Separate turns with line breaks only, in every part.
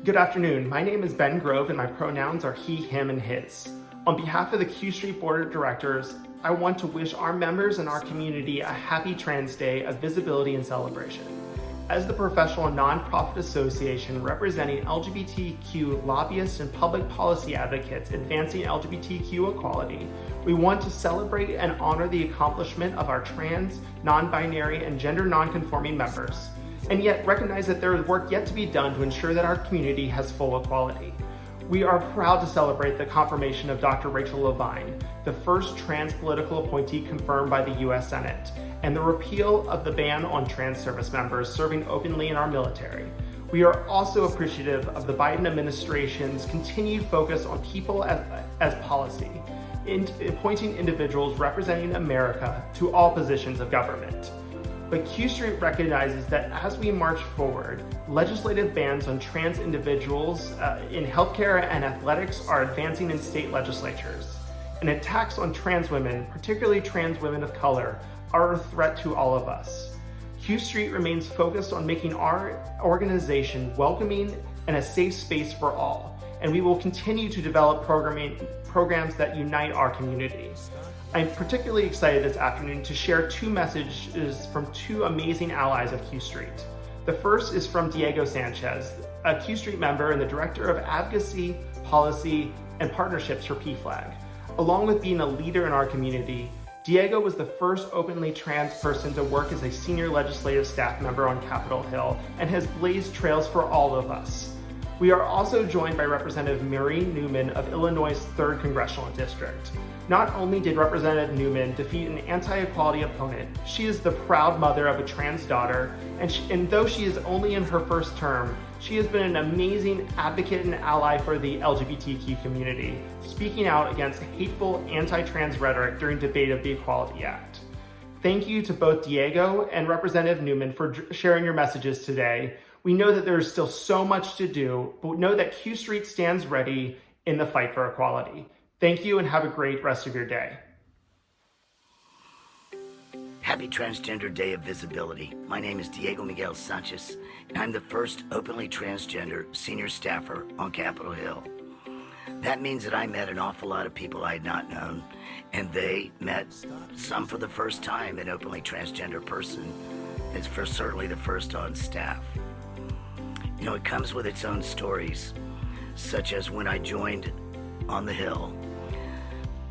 Good afternoon. My name is Ben Grove and my pronouns are he, him, and his. On behalf of the Q Street Board of Directors, I want to wish our members and our community a happy Trans Day of visibility and celebration. As the professional nonprofit association representing LGBTQ lobbyists and public policy advocates advancing LGBTQ equality, we want to celebrate and honor the accomplishment of our trans, non-binary, and gender non-conforming members, and yet recognize that there is work yet to be done to ensure that our community has full equality. We are proud to celebrate the confirmation of Dr. Rachel Levine, the first trans political appointee confirmed by the U.S. Senate, and the repeal of the ban on trans service members serving openly in our military. We are also appreciative of the Biden administration's continued focus on people as policy, in appointing individuals representing America to all positions of government. But Q Street recognizes that as we march forward, legislative bans on trans individuals in healthcare and athletics are advancing in state legislatures. And attacks on trans women, particularly trans women of color, are a threat to all of us. Q Street remains focused on making our organization welcoming and a safe space for all, and we will continue to develop programs that unite our community. I'm particularly excited this afternoon to share two messages from two amazing allies of Q Street. The first is from Diego Sanchez, a Q Street member and the Director of Advocacy, Policy, and Partnerships for PFLAG. Along with being a leader in our community, Diego was the first openly trans person to work as a senior legislative staff member on Capitol Hill and has blazed trails for all of us. We are also joined by Representative Newman of Illinois' 3rd Congressional District. Not only did Representative Newman defeat an anti-equality opponent, she is the proud mother of a trans daughter, and though she is only in her first term, she has been an amazing advocate and ally for the LGBTQ community, speaking out against hateful anti-trans rhetoric during debate of the Equality Act. Thank you to both Diego and Representative Newman for sharing your messages today. We know that there is still so much to do, but know that Q Street stands ready in the fight for equality. Thank you and have a great rest of your day.
Happy Transgender Day of Visibility. My name is Diego Miguel Sanchez, and I'm the first openly transgender senior staffer on Capitol Hill. That means that I met an awful lot of people I had not known, and they met some for the first time, an openly transgender person. It's certainly the first on staff. You know, it comes with its own stories, such as when I joined on the Hill.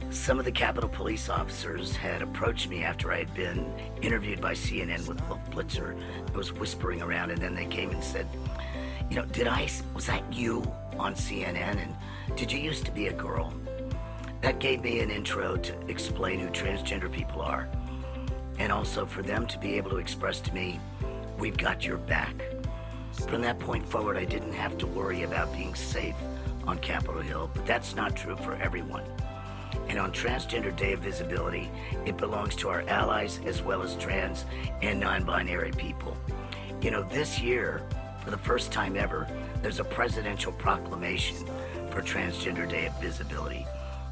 Some of the Capitol police officers had approached me after I had been interviewed by CNN with Blitzer. I was whispering around, and then they came and said, you know, was that you on CNN? And did you used to be a girl? That gave me an intro to explain who transgender people are. And also for them to be able to express to me, we've got your back. From that point forward, I didn't have to worry about being safe on Capitol Hill, but that's not true for everyone. And on Transgender Day of Visibility, it belongs to our allies as well as trans and non-binary people. You know, this year, for the first time ever, there's a presidential proclamation for Transgender Day of Visibility.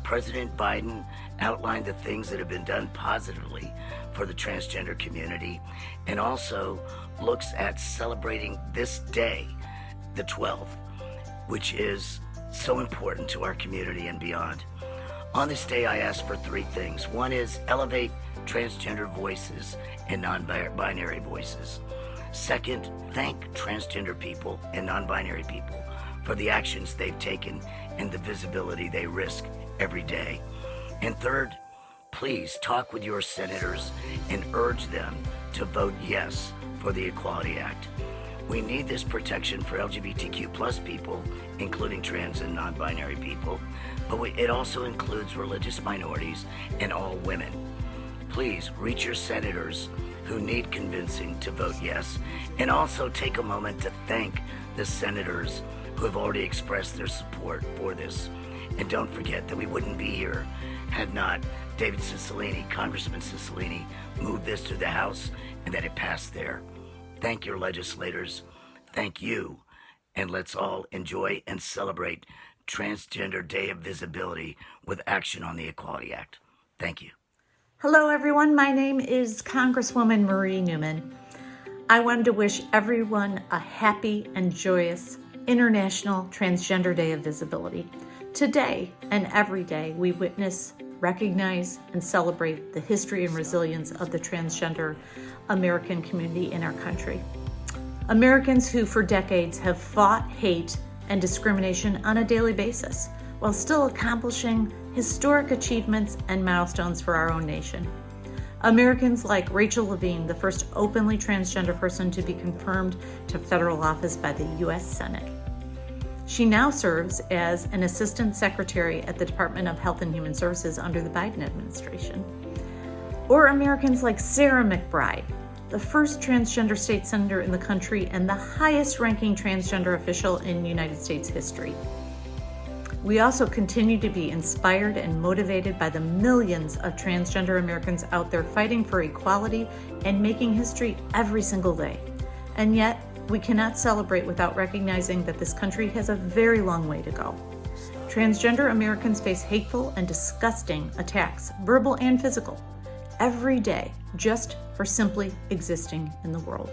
President Biden outlined the things that have been done positively for the transgender community and also looks at celebrating this day, the 12th, which is so important to our community and beyond. On this day, I ask for three things. One is elevate transgender voices and non-binary voices. Second, thank transgender people and non-binary people for the actions they've taken and the visibility they risk every day. And third, please talk with your senators and urge them to vote yes for the Equality Act. We need this protection for LGBTQ plus people, including trans and non-binary people, but it also includes religious minorities and all women. Please reach your senators who need convincing to vote yes, and also take a moment to thank the senators who have already expressed their support for this. And don't forget that we wouldn't be here had not David Cicilline, Congressman Cicilline, moved this to the House and that it passed there. Thank your legislators. Thank you. And let's all enjoy and celebrate Transgender Day of Visibility with action on the Equality Act. Thank you.
Hello, everyone. My name is Congresswoman Marie Newman. I wanted to wish everyone a happy and joyous International Transgender Day of Visibility. Today and every day, we witness, recognize, and celebrate the history and resilience of the transgender American community in our country. Americans who for decades have fought hate and discrimination on a daily basis, while still accomplishing historic achievements and milestones for our own nation. Americans like Rachel Levine, the first openly transgender person to be confirmed to federal office by the U.S. Senate. She now serves as an assistant secretary at the Department of Health and Human Services under the Biden administration. Or Americans like Sarah McBride, the first transgender state senator in the country and the highest ranking transgender official in United States history. We also continue to be inspired and motivated by the millions of transgender Americans out there fighting for equality and making history every single day. And yet, we cannot celebrate without recognizing that this country has a very long way to go. Transgender Americans face hateful and disgusting attacks, verbal and physical, every day just for simply existing in the world.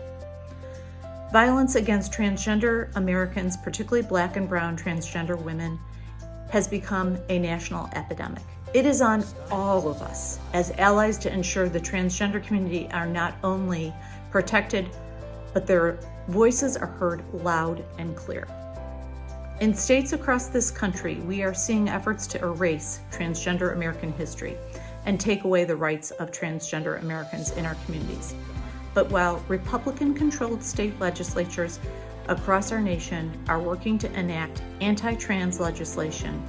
Violence against transgender Americans, particularly Black and brown transgender women, has become a national epidemic. It is on all of us as allies to ensure the transgender community are not only protected, but their voices are heard loud and clear. In states across this country, we are seeing efforts to erase transgender American history and take away the rights of transgender Americans in our communities. But while Republican-controlled state legislatures across our nation are working to enact anti-trans legislation,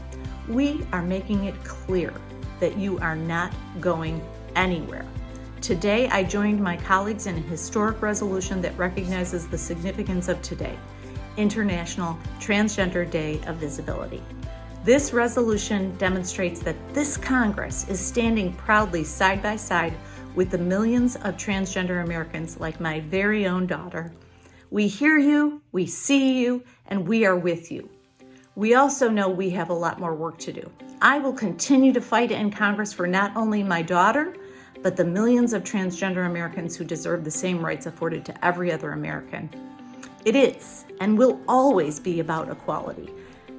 we are making it clear that you are not going anywhere. Today, I joined my colleagues in a historic resolution that recognizes the significance of today, International Transgender Day of Visibility. This resolution demonstrates that this Congress is standing proudly side by side with the millions of transgender Americans like my very own daughter. We hear you, we see you, and we are with you. We also know we have a lot more work to do. I will continue to fight in Congress for not only my daughter, but the millions of transgender Americans who deserve the same rights afforded to every other American. It is and will always be about equality.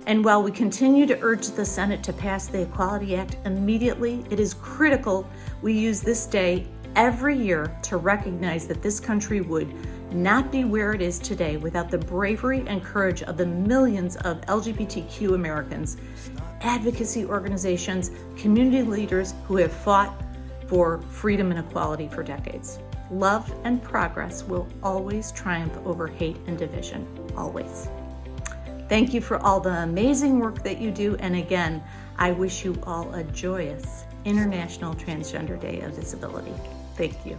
And while we continue to urge the Senate to pass the Equality Act immediately, it is critical we use this day every year to recognize that this country would not be where it is today without the bravery and courage of the millions of LGBTQ Americans, advocacy organizations, community leaders who have fought for freedom and equality for decades. Love and progress will always triumph over hate and division, always. Thank you for all the amazing work that you do, and again, I wish you all a joyous International Transgender Day of Visibility. Thank you.